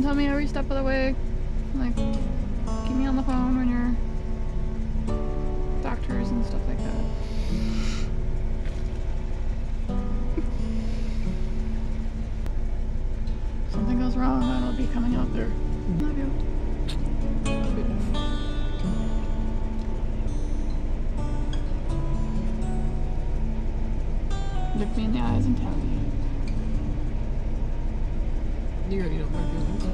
tell me every step of the way. Like, keep me on the phone when you're doctors and stuff like that. If something goes wrong, that'll be coming out there. Love you. Look me in the eyes and tell me. You already know my feelings.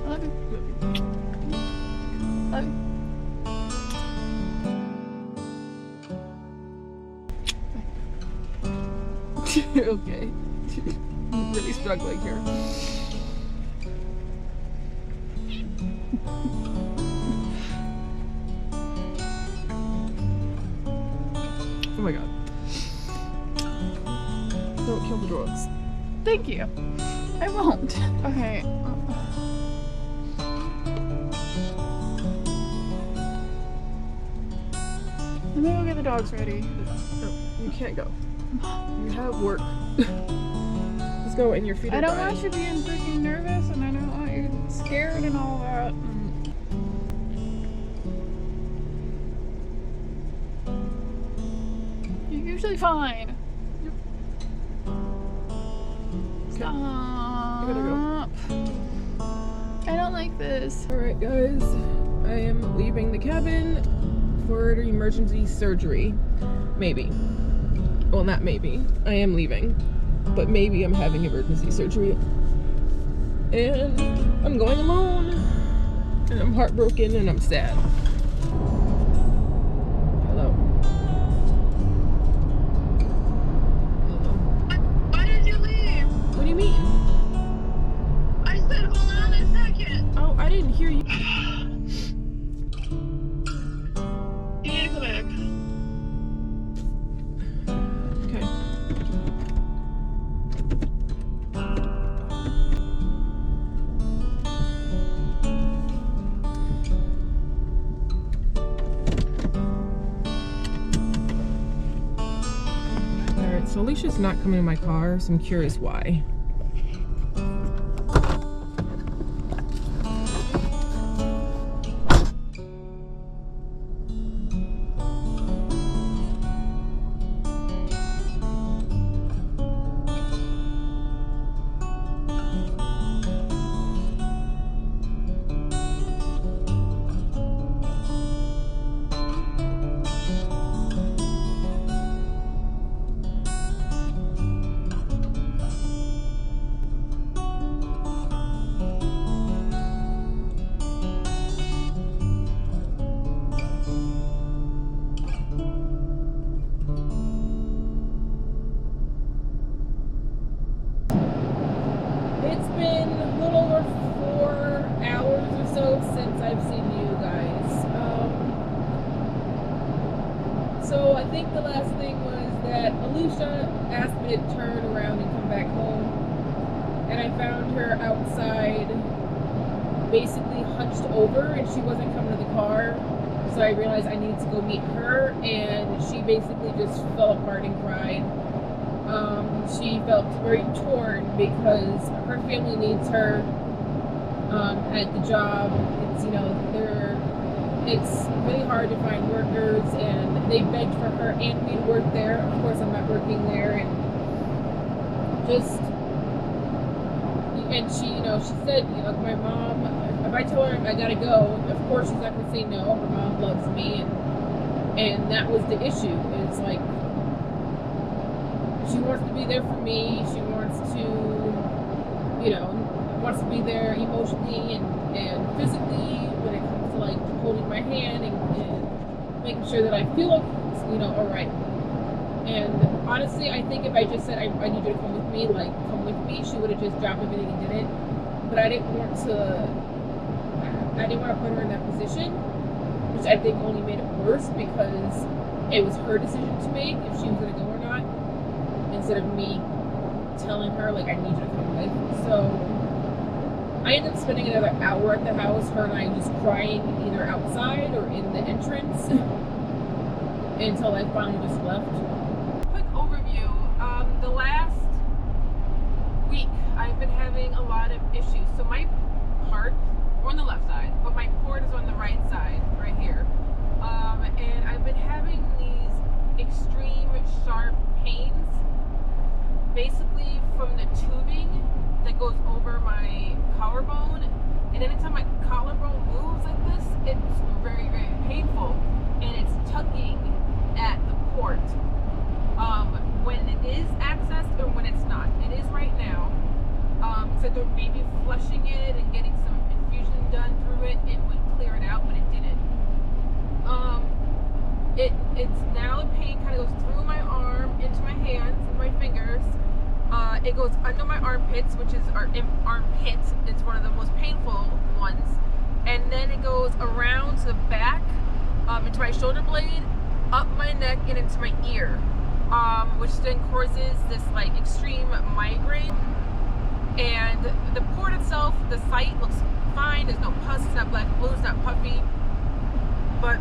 I love you. Love you. Okay. I'm really struggling here. Oh my god. Don't kill the dogs. Thank you. I won't. Okay. Let me go get the dogs ready. No, you can't go. You have work. Just go and your feet are I don't dry. want you being freaking nervous, and I don't want you scared and all that. You're usually fine. Yep. Stop. I gotta go. I don't like this. Alright guys, I am leaving the cabin for the emergency surgery. Maybe. Well, not maybe. I am leaving. But maybe I'm having emergency surgery. And I'm going alone. And I'm heartbroken and I'm sad. Hello. Hello. Why did you leave? What do you mean? I said hold on a second. Oh, I didn't hear you. You need to come back. Okay. Alright, so Alicia's not coming in my car, so I'm curious why. It's been a little over 4 hours or so since I've seen you guys. So I think the last thing was that Alicia asked me to turn around and come back home. And I found her outside basically hunched over and she wasn't coming to the car. So I realized I needed to go meet her and she basically just fell apart and cried. She felt very torn because her family needs her at the job. It's, you know, it's really hard to find workers and they begged for her and me to work there. Of course I'm not working there and she, you know, she said, you know, my mom, if I tell her I gotta go, of course she's not gonna say no. Her mom loves me and that was the issue. It's like she wants to be there for me. She wants to, you know, wants to be there emotionally and physically when it comes to like holding my hand and making sure that I feel, you know, all right. And honestly, I think if I just said I need you to come with me, like come with me, she would have just dropped everything and did it. But I didn't want to put her in that position, which I think only made it worse because it was her decision to make if she was going to go or not. instead of me telling her like I need you to come with. So I ended up spending another hour at the house, her and I just crying either outside or in the entrance until I finally just left. Quick overview. The last week I've been having a lot of issues. So my part, or on the left side, but my port is on the right side, right here. And I've been having these extreme sharp pains, basically from the tubing that goes over my collarbone. And anytime my collarbone moves like this, it's very, very painful. And it's tugging at the port. When it is accessed or when it's not. It is right now. So they're maybe flushing it and getting some infusion done through it, it would clear it out, but it didn't. It's now the pain kind of goes through my arm, into my hands, and my fingers. It goes under my armpits, which is armpit. It's one of the most painful ones. And then it goes around to the back, into my shoulder blade, up my neck, and into my ear, which then causes this like extreme migraine. And the port itself, the site looks fine. There's no pus, it's not black and blue, it's not puffy. But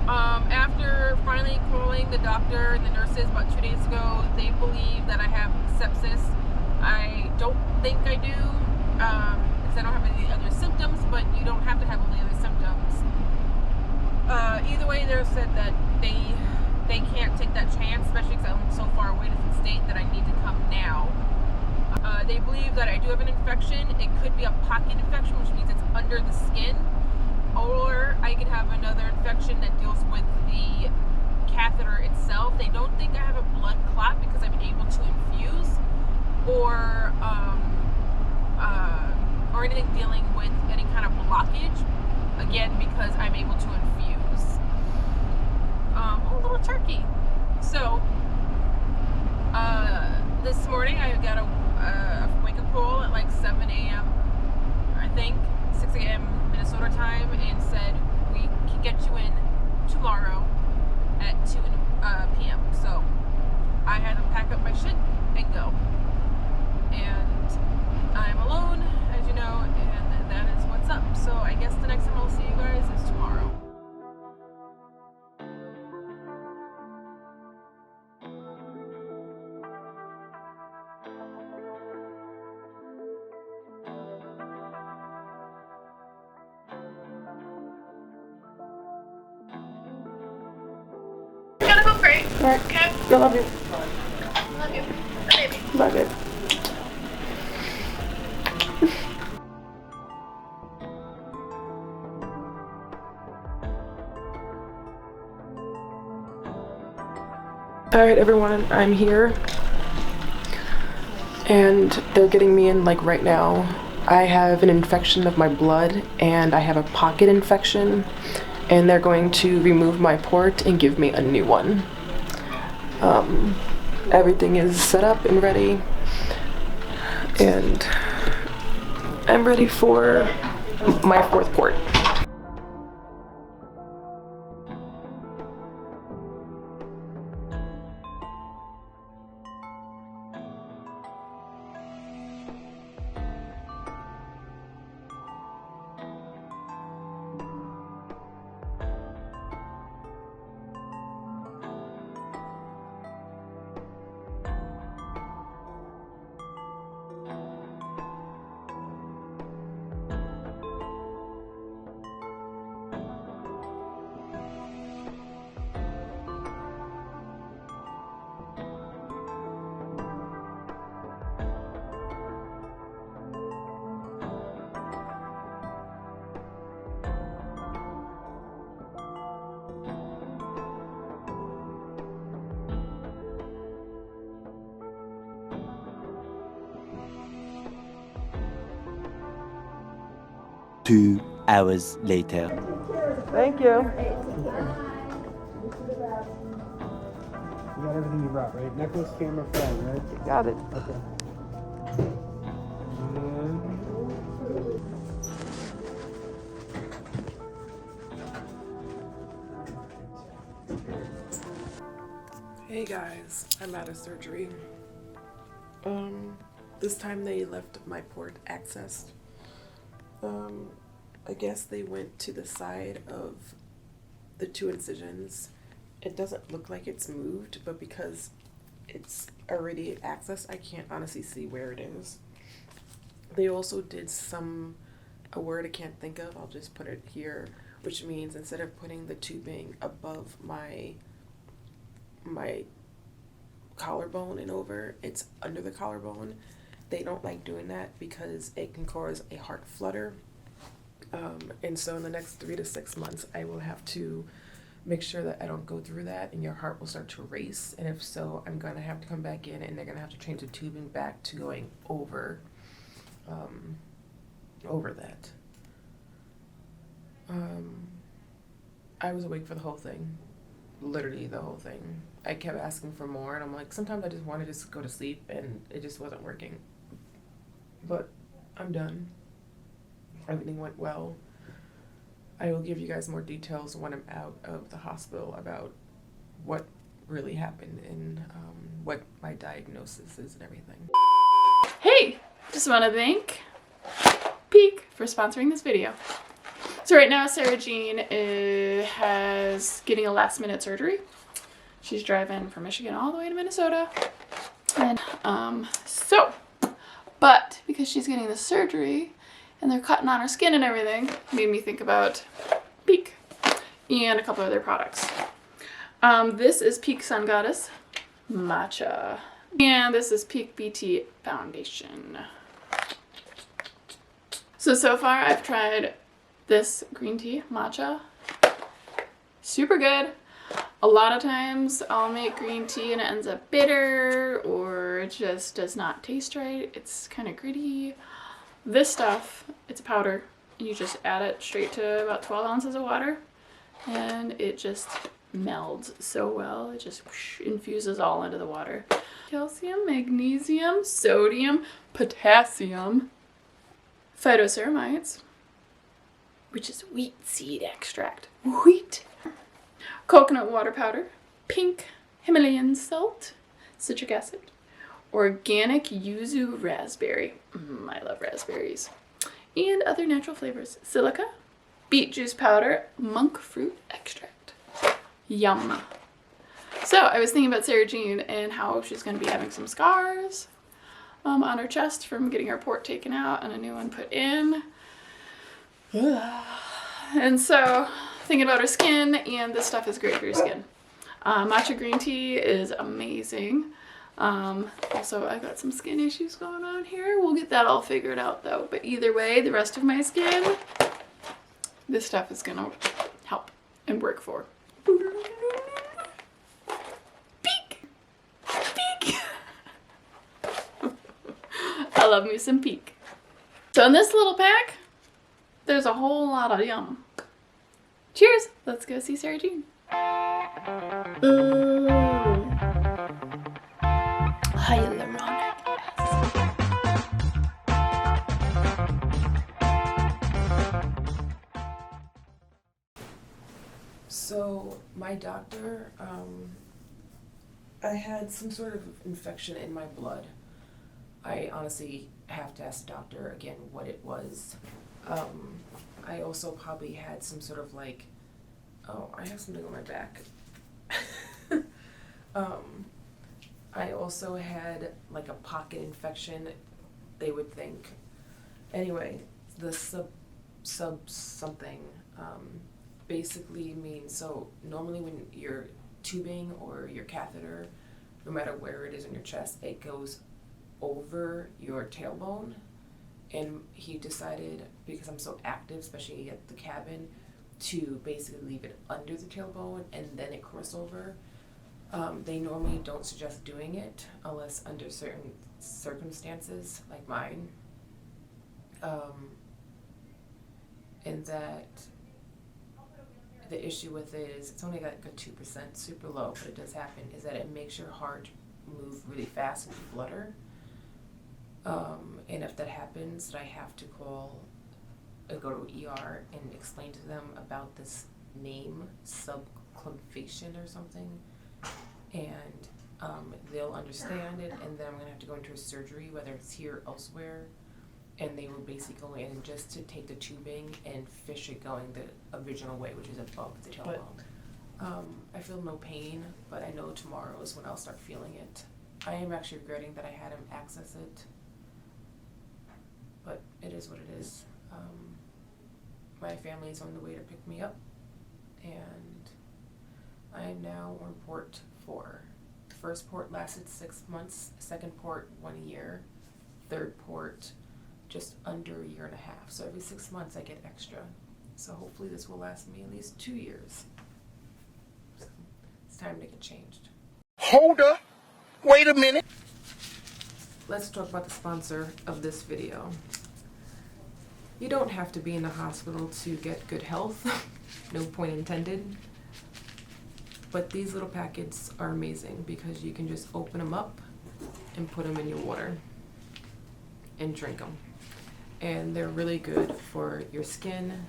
after finally calling the doctor and the nurses about 2 days ago, they believe that I have sepsis. I don't think I do, because I don't have any other symptoms, but you don't have to have any other symptoms. Either way, they said that they can't take that chance, especially because I'm so far away in a different state that I need to come now. They believe that I do have an infection. It could be a pocket infection, which means it's under the skin, or I could have another infection that deals with the catheter itself. They don't think I have a blood clot because I'm able to infuse, or anything dealing with any kind of blockage, again because I'm able to infuse. A little turkey. So this morning I got a wake-up call at like 7 a.m. I think 6 a.m. Minnesota time, and said we can get you in tomorrow at 2 p.m. So I had to pack up my shit and go. And I'm alone, as you know, and that is what's up. So I guess the next time I'll see you guys is tomorrow. Gotta go pray. Alright. Okay? I love you. Love you. Baby. Love you. Alright everyone, I'm here. And they're getting me in like right now. I have an infection of my blood and I have a pocket infection. And they're going to remove my port and give me a new one. Everything is set up and ready, and I'm ready for my fourth port. Two hours later. Thank you. You got everything you brought, right? Necklace, camera, phone, right? Got it. Okay. Hey guys, I'm out of surgery. This time they left my port accessed. I guess they went to the side of the 2 incisions. It doesn't look like it's moved, but because it's already accessed, I can't honestly see where it is. They also did a word I can't think of, I'll just put it here, which means instead of putting the tubing above my collarbone and over, it's under the collarbone. They don't like doing that because it can cause a heart flutter. And so in the next 3 to 6 months, I will have to make sure that I don't go through that and your heart will start to race. And if so, I'm going to have to come back in and they're going to have to change the tubing back to going over that. I was awake for the whole thing. Literally the whole thing. I kept asking for more and I'm like, sometimes I just want to just go to sleep and it just wasn't working. But I'm done. Everything went well. I will give you guys more details when I'm out of the hospital about what really happened and what my diagnosis is and everything. Hey, just want to thank Peak for sponsoring this video. So right now Sarahjean is getting a last minute surgery. She's driving from Michigan all the way to Minnesota. And but because she's getting the surgery and they're cutting on her skin and everything, made me think about Peak and a couple other products. This is Peak Sun Goddess Matcha. And this is Peak BT Foundation. So far I've tried this green tea matcha. Super good. A lot of times I'll make green tea and it ends up bitter or it just does not taste right. It's kind of gritty. This stuff, it's a powder. You just add it straight to about 12 ounces of water and it just melds so well. It just infuses all into the water. Calcium, magnesium, sodium, potassium, phytoceramides, which is wheat seed extract. Wheat. Coconut water powder, pink Himalayan salt, citric acid, organic yuzu raspberry. I love raspberries. And other natural flavors. Silica, beet juice powder, monk fruit extract. Yum. So I was thinking about Sarahjean and how she's going to be having some scars on her chest from getting her port taken out and a new one put in. And so thinking about her skin, and this stuff is great for your skin. Matcha green tea is amazing. Also, I've got some skin issues going on here. We'll get that all figured out though. But either way, the rest of my skin, this stuff is gonna help and work for. Peak! Peak! I love me some Peak. So in this little pack, there's a whole lot of yum. Cheers! Let's go see Sarahjean. Hyaluronic acid. So my doctor, I had some sort of infection in my blood. I honestly have to ask the doctor again what it was. I also probably had some sort of like, oh, I have something on my back. I also had like a pocket infection, they would think. Anyway, the sub something basically means, so normally when you're tubing or your catheter, no matter where it is in your chest, it goes over your tailbone. And he decided, because I'm so active, especially at the cabin, to basically leave it under the tailbone and then it cross over. They normally don't suggest doing it unless under certain circumstances, like mine. And that the issue with it is it's only like a 2%, super low, but it does happen, is that it makes your heart move really fast and flutter. And if that happens, I have to go to ER and explain to them about this name, subclaviation or something. and they'll understand it, and then I'm gonna have to go into a surgery, whether it's here or elsewhere, and they will basically go in just to take the tubing and fish it going the original way, which is above the tailbone. I feel no pain, but I know tomorrow is when I'll start feeling it. I am actually regretting that I had him access it, but it is what it is. My family is on the way to pick me up, and I am now on port 4. The first port lasted 6 months, second port 1 year, third port just under a year and a half. So every 6 months I get extra. So hopefully this will last me at least 2 years. So it's time to get changed. Hold up. Wait a minute. Let's talk about the sponsor of this video. You don't have to be in the hospital to get good health, no point intended. But these little packets are amazing because you can just open them up and put them in your water and drink them. And they're really good for your skin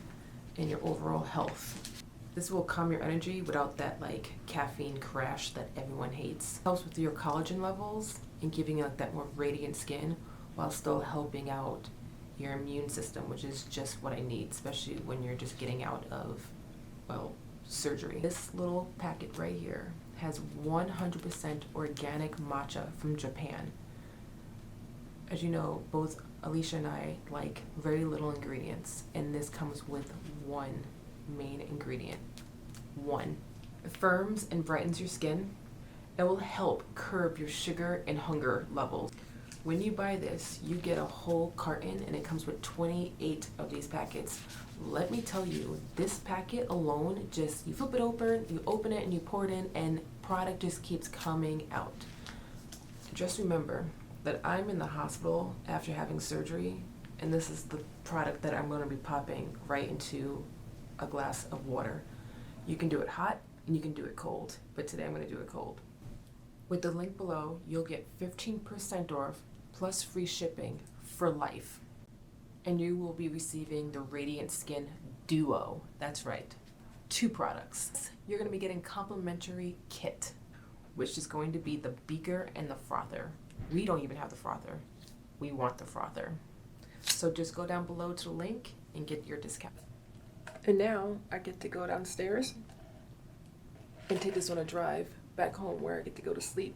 and your overall health. This will calm your energy without that like caffeine crash that everyone hates. Helps with your collagen levels and giving you like that more radiant skin while still helping out your immune system, which is just what I need, especially when you're just getting out of, well, surgery. This little packet right here has 100% organic matcha from Japan. As you know, both Alicia and I like very little ingredients, and this comes with one main ingredient. One. It firms and brightens your skin. It will help curb your sugar and hunger levels. When you buy this, you get a whole carton, and it comes with 28 of these packets. Let me tell you, this packet alone, just you flip it open, you open it and you pour it in, and product just keeps coming out. Just remember that I'm in the hospital after having surgery, and this is the product that I'm going to be popping right into a glass of water. You can do it hot and you can do it cold, but today I'm going to do it cold. With the link below, you'll get 15% off plus free shipping for life. And you will be receiving the Radiant Skin Duo. That's right, 2 products. You're going to be getting complimentary kit, which is going to be the beaker and the frother. We don't even have the frother. We want the frother. So just go down below to the link and get your discount. And now I get to go downstairs and take this on a drive back home where I get to go to sleep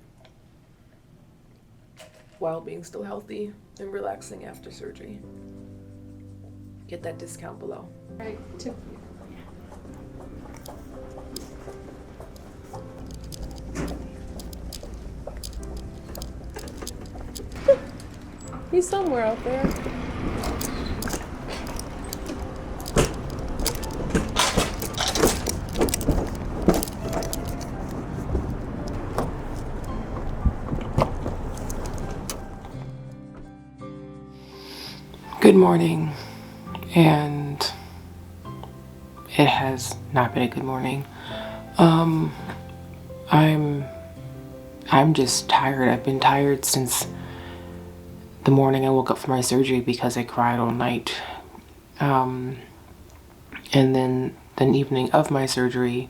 while being still healthy and relaxing after surgery. Get that discount below. All right, tip. He's somewhere out there. Good morning, and it has not been a good morning. I'm just tired. I've been tired since the morning I woke up from my surgery because I cried all night. And then the evening of my surgery,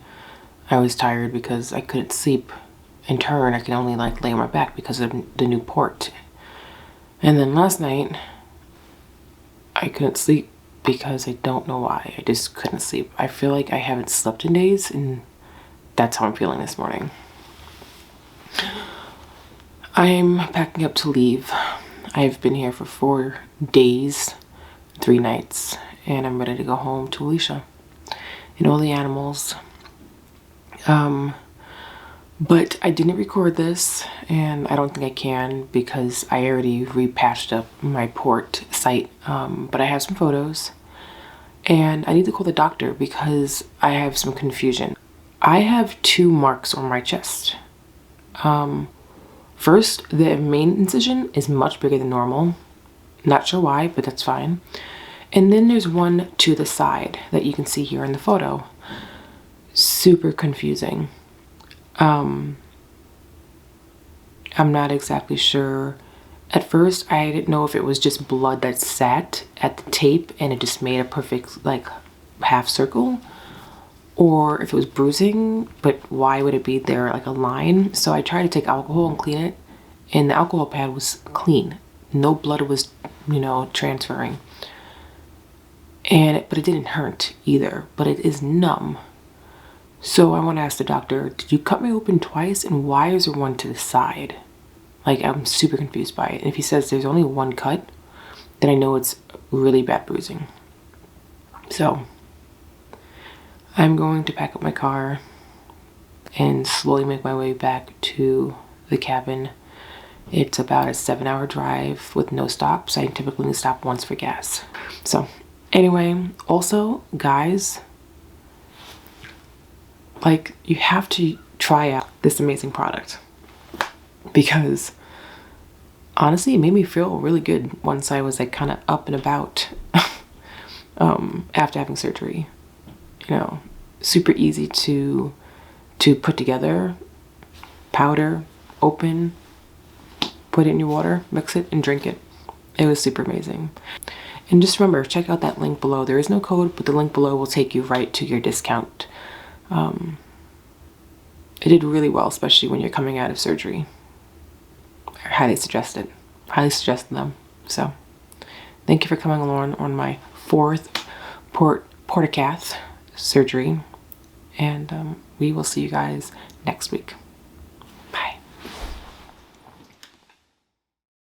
I was tired because I couldn't sleep and turn. I could only like lay on my back because of the new port. And then last night, I couldn't sleep because I don't know why. I just couldn't sleep. I feel like I haven't slept in days, and that's how I'm feeling this morning. I'm packing up to leave. I've been here for 4 days, 3 nights, and I'm ready to go home to Alicia and all the animals. But I didn't record this, and I don't think I can because I already repatched up my port site. But I have some photos, and I need to call the doctor because I have some confusion. I have 2 marks on my chest. First, the main incision is much bigger than normal. Not sure why, but that's fine. And then there's one to the side that you can see here in the photo. Super confusing. I'm not exactly sure. At first, I didn't know if it was just blood that sat at the tape and it just made a perfect like half circle, or if it was bruising, but why would it be there like a line? So I tried to take alcohol and clean it, and the alcohol pad was clean. No blood was, you know, transferring. But it didn't hurt either, but it is numb. So I want to ask the doctor, did you cut me open twice, and why is there one to the side? Like, I'm super confused by it. And if he says there's only one cut, then I know it's really bad bruising. So I'm going to pack up my car and slowly make my way back to the cabin. It's about a 7-hour drive with no stops. I typically only stop once for gas. So anyway, also guys, like, you have to try out this amazing product, because honestly it made me feel really good once I was like kind of up and about after having surgery. You know, super easy to put together. Powder, open, put it in your water, mix it, and drink it. It was super amazing. And just remember, check out that link below. There is no code, but the link below will take you right to your discount. It did really well, especially when you're coming out of surgery. I highly suggest it. Highly suggest them. So thank you for coming along on my 4th Portsurgery, and we will see you guys next week.